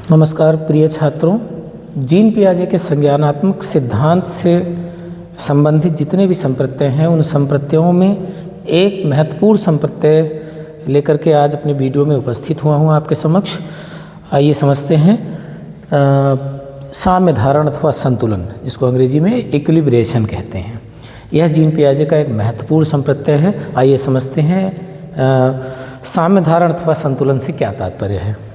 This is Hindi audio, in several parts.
नमस्कार प्रिय छात्रों, जीन पियाजे के संज्ञानात्मक सिद्धांत से संबंधित जितने भी संप्रत्यय हैं उन संप्रत्ययों में एक महत्वपूर्ण संप्रत्यय लेकर के आज अपने वीडियो में उपस्थित हुआ हूँ आपके समक्ष। आइए समझते हैं साम्य धारण अथवा संतुलन, जिसको अंग्रेजी में इक्विलिब्रेशन कहते हैं। यह जीन पियाजे का एक महत्वपूर्ण संप्रत्यय है। आइए समझते हैं साम्य धारण अथवा संतुलन से क्या तात्पर्य है।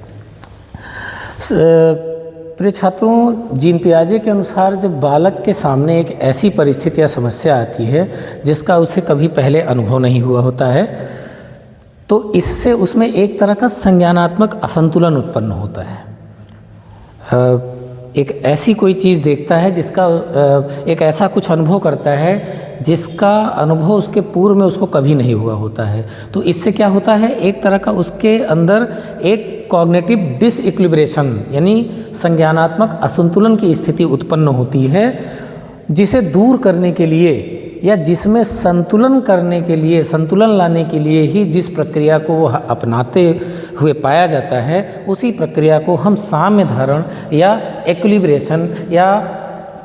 प्रिय छात्रों, जीन पियाजे के अनुसार जब बालक के सामने एक ऐसी परिस्थिति या समस्या आती है जिसका उसे कभी पहले अनुभव नहीं हुआ होता है, तो इससे उसमें एक तरह का संज्ञानात्मक असंतुलन उत्पन्न होता है। एक ऐसी कोई चीज़ देखता है जिसका एक ऐसा कुछ अनुभव करता है जिसका अनुभव उसके पूर्व में उसको कभी नहीं हुआ होता है। तो इससे क्या होता है, एक तरह का उसके अंदर एक कॉग्निटिव डिसइक्विलिब्रेशन यानी संज्ञानात्मक असंतुलन की स्थिति उत्पन्न होती है, जिसे दूर करने के लिए या जिसमें संतुलन करने के लिए, संतुलन लाने के लिए ही जिस प्रक्रिया को वो अपनाते हुए पाया जाता है, उसी प्रक्रिया को हम साम्य धारण या इक्विलिब्रेशन या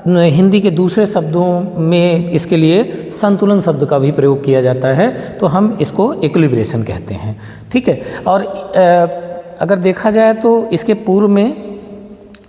हिंदी के दूसरे शब्दों में इसके लिए संतुलन शब्द का भी प्रयोग किया जाता है, तो हम इसको इक्विलिब्रेशन कहते हैं। ठीक है। और अगर देखा जाए तो इसके पूर्व में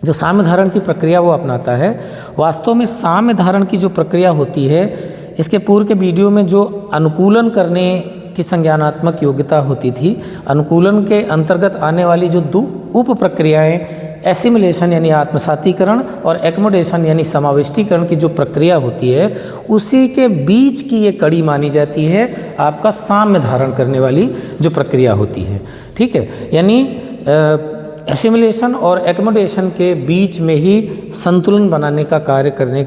जो साम्य धारण की प्रक्रिया वो अपनाता है, वास्तव में साम्य धारण की जो प्रक्रिया होती है, इसके पूर्व के वीडियो में जो अनुकूलन करने की संज्ञानात्मक योग्यता होती थी, अनुकूलन के अंतर्गत आने वाली जो दो उप प्रक्रियाएं एसिमिलेशन यानी आत्मसातीकरण और एक्मोडेशन यानी समाविष्टीकरण की जो प्रक्रिया होती है, उसी के बीच की ये कड़ी मानी जाती है आपका साम्य धारण करने वाली जो प्रक्रिया होती है। ठीक है। यानी एसिमिलेशन और एक्मोडेशन के बीच में ही संतुलन बनाने का कार्य करने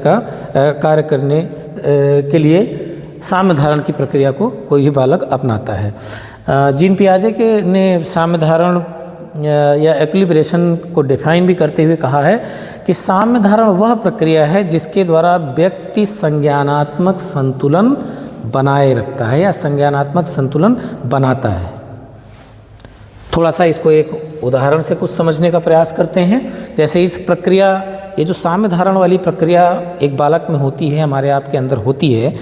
के लिए साम्य धारण की प्रक्रिया को कोई भी बालक अपनाता है। जीन पियाजे ने साम्य धारण या इक्विलिब्रेशन को डिफाइन भी करते हुए कहा है कि साम्य धारण वह प्रक्रिया है जिसके द्वारा व्यक्ति संज्ञानात्मक संतुलन बनाए रखता है या संज्ञानात्मक संतुलन बनाता है। थोड़ा सा इसको एक उदाहरण से कुछ समझने का प्रयास करते हैं। जैसे इस प्रक्रिया, ये जो साम्य धारण वाली प्रक्रिया एक बालक में होती है, हमारे आपके अंदर होती है,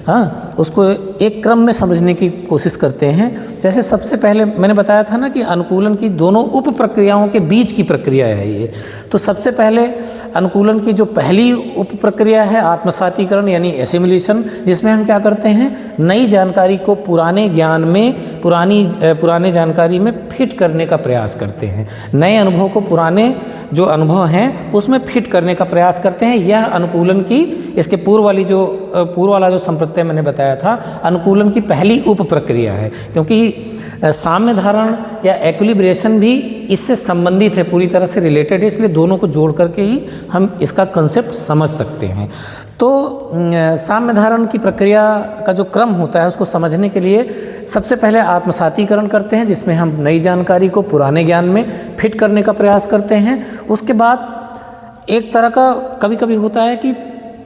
हाँ, उसको एक क्रम में समझने की कोशिश करते हैं। जैसे सबसे पहले मैंने बताया था ना कि अनुकूलन की दोनों उप प्रक्रियाओं के बीच की प्रक्रिया है ये। तो सबसे पहले अनुकूलन की जो पहली उप प्रक्रिया है आत्मसातीकरण यानी एसिमिलेशन, जिसमें हम क्या करते हैं, नई जानकारी को पुराने ज्ञान में, पुराने जानकारी में फिट करने का प्रयास करते हैं। नए अनुभव को पुराने जो अनुभव हैं उसमें फिट करने का प्रयास करते हैं। यह अनुकूलन की, इसके पूर्व वाला जो संप्रत्यय मैंने बताया था, अनुकूलन की पहली उप प्रक्रिया है। क्योंकि साम्य धारण या इक्विलिब्रेशन भी इससे संबंधित है, पूरी तरह से रिलेटेड है, इसलिए दोनों को जोड़ करके ही हम इसका कंसेप्ट समझ सकते हैं। तो साम्य धारण की प्रक्रिया का जो क्रम होता है उसको समझने के लिए सबसे पहले आत्मसातीकरण करते हैं, जिसमें हम नई जानकारी को पुराने ज्ञान में फिट करने का प्रयास करते हैं। उसके बाद एक तरह का कभी कभी होता है कि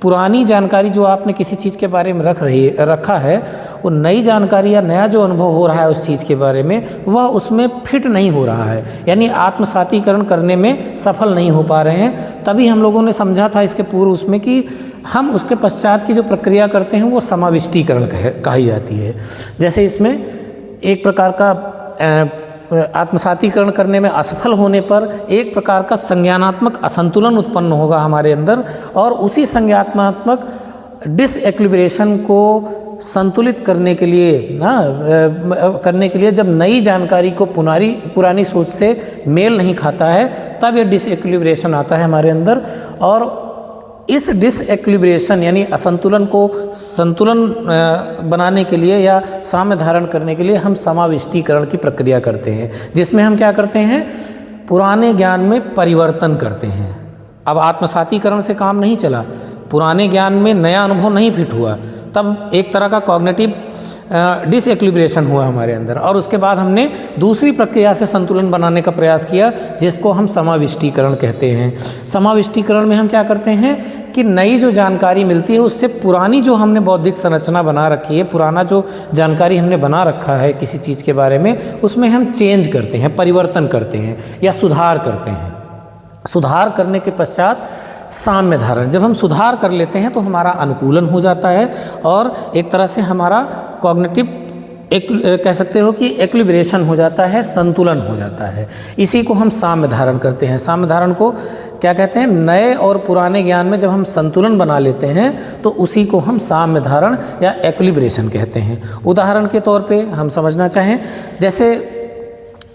पुरानी जानकारी जो आपने किसी चीज़ के बारे में रखा है, वो नई जानकारी या नया जो अनुभव हो रहा है उस चीज़ के बारे में, वह उसमें फिट नहीं हो रहा है, यानी आत्मसातीकरण करने में सफल नहीं हो पा रहे हैं। तभी हम लोगों ने समझा था इसके पूर्व उसमें कि हम उसके पश्चात की जो प्रक्रिया करते हैं वो समाविष्टीकरण कही जाती है। जैसे इसमें एक प्रकार का आत्मसातीकरण करने में असफल होने पर एक प्रकार का संज्ञानात्मक असंतुलन उत्पन्न होगा हमारे अंदर, और उसी संज्ञानात्मक डिसइक्विलिब्रेशन को संतुलित करने के लिए जब नई जानकारी को पुरानी सोच से मेल नहीं खाता है, तब ये डिसइक्विलिब्रेशन आता है हमारे अंदर। और इस डिसइक्विलिब्रेशन यानी असंतुलन को संतुलन बनाने के लिए या साम्य धारण करने के लिए हम समाविष्टीकरण की प्रक्रिया करते हैं, जिसमें हम क्या करते हैं, पुराने ज्ञान में परिवर्तन करते हैं। अब आत्मसातीकरण से काम नहीं चला, पुराने ज्ञान में नया अनुभव नहीं फिट हुआ, तब एक तरह का कॉग्निटिव डिसइक्विलिब्रेशन हुआ हमारे अंदर, और उसके बाद हमने दूसरी प्रक्रिया से संतुलन बनाने का प्रयास किया, जिसको हम समाविष्टीकरण कहते हैं। समाविष्टीकरण में हम क्या करते हैं कि नई जो जानकारी मिलती है उससे पुरानी जो हमने बौद्धिक संरचना बना रखी है, पुराना जो जानकारी हमने बना रखा है किसी चीज़ के बारे में, उसमें हम चेंज करते हैं, परिवर्तन करते हैं या सुधार करते हैं। सुधार करने के पश्चात साम्य धारण, जब हम सुधार कर लेते हैं तो हमारा अनुकूलन हो जाता है और एक तरह से हमारा कॉग्निटिव कह सकते हो कि इक्विलिब्रेशन हो जाता है, संतुलन हो जाता है। इसी को हम साम्य धारण करते हैं। साम्य धारण को क्या कहते हैं? नए और पुराने ज्ञान में जब हम संतुलन बना लेते हैं तो उसी को हम साम्य धारण या इक्विलिब्रेशन कहते हैं। उदाहरण के तौर पे हम समझना चाहें, जैसे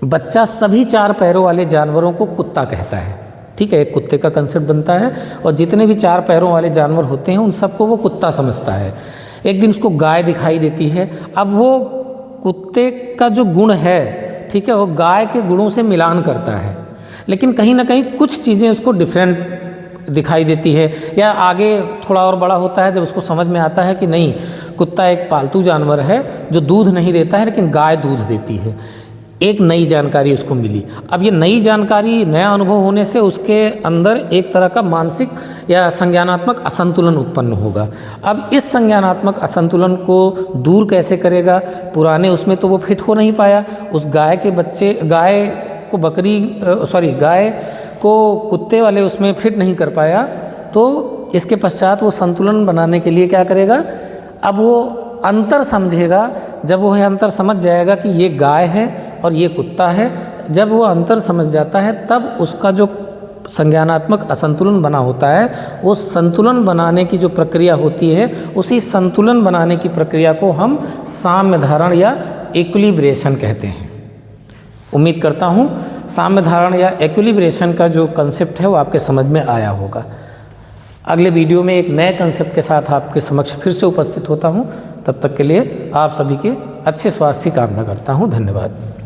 बच्चा सभी 4 पैरों वाले जानवरों को कुत्ता कहता है, ठीक है, एक कुत्ते का कंसेप्ट बनता है और जितने भी 4 पैरों वाले जानवर होते हैं उन सबको वो कुत्ता समझता है। एक दिन उसको गाय दिखाई देती है, अब वो कुत्ते का जो गुण है, ठीक है, वो गाय के गुणों से मिलान करता है, लेकिन कहीं ना कहीं कुछ चीज़ें उसको डिफरेंट दिखाई देती है, या आगे थोड़ा और बड़ा होता है जब उसको समझ में आता है कि नहीं, कुत्ता एक पालतू जानवर है जो दूध नहीं देता है लेकिन गाय दूध देती है। एक नई जानकारी उसको मिली। अब ये नई जानकारी, नया अनुभव होने से उसके अंदर एक तरह का मानसिक या संज्ञानात्मक असंतुलन उत्पन्न होगा। अब इस संज्ञानात्मक असंतुलन को दूर कैसे करेगा? पुराने उसमें तो वो फिट हो नहीं पाया, उस गाय के बच्चे, गाय को कुत्ते वाले उसमें फिट नहीं कर पाया, तो इसके पश्चात वो संतुलन बनाने के लिए क्या करेगा? अब वो अंतर समझेगा। जब वो अंतर समझ जाएगा कि ये गाय है और ये कुत्ता है, जब वो अंतर समझ जाता है तब उसका जो संज्ञानात्मक असंतुलन बना होता है, वो संतुलन बनाने की जो प्रक्रिया होती है, उसी संतुलन बनाने की प्रक्रिया को हम साम्य धारण या इक्विलिब्रेशन कहते हैं। उम्मीद करता हूँ साम्य धारण या इक्विलिब्रेशन का जो कंसेप्ट है वो आपके समझ में आया होगा। अगले वीडियो में एक नए कंसेप्ट के साथ आपके समक्ष फिर से उपस्थित होता हूँ। तब तक के लिए आप सभी के अच्छे स्वास्थ्य की कामना करता हूँ। धन्यवाद।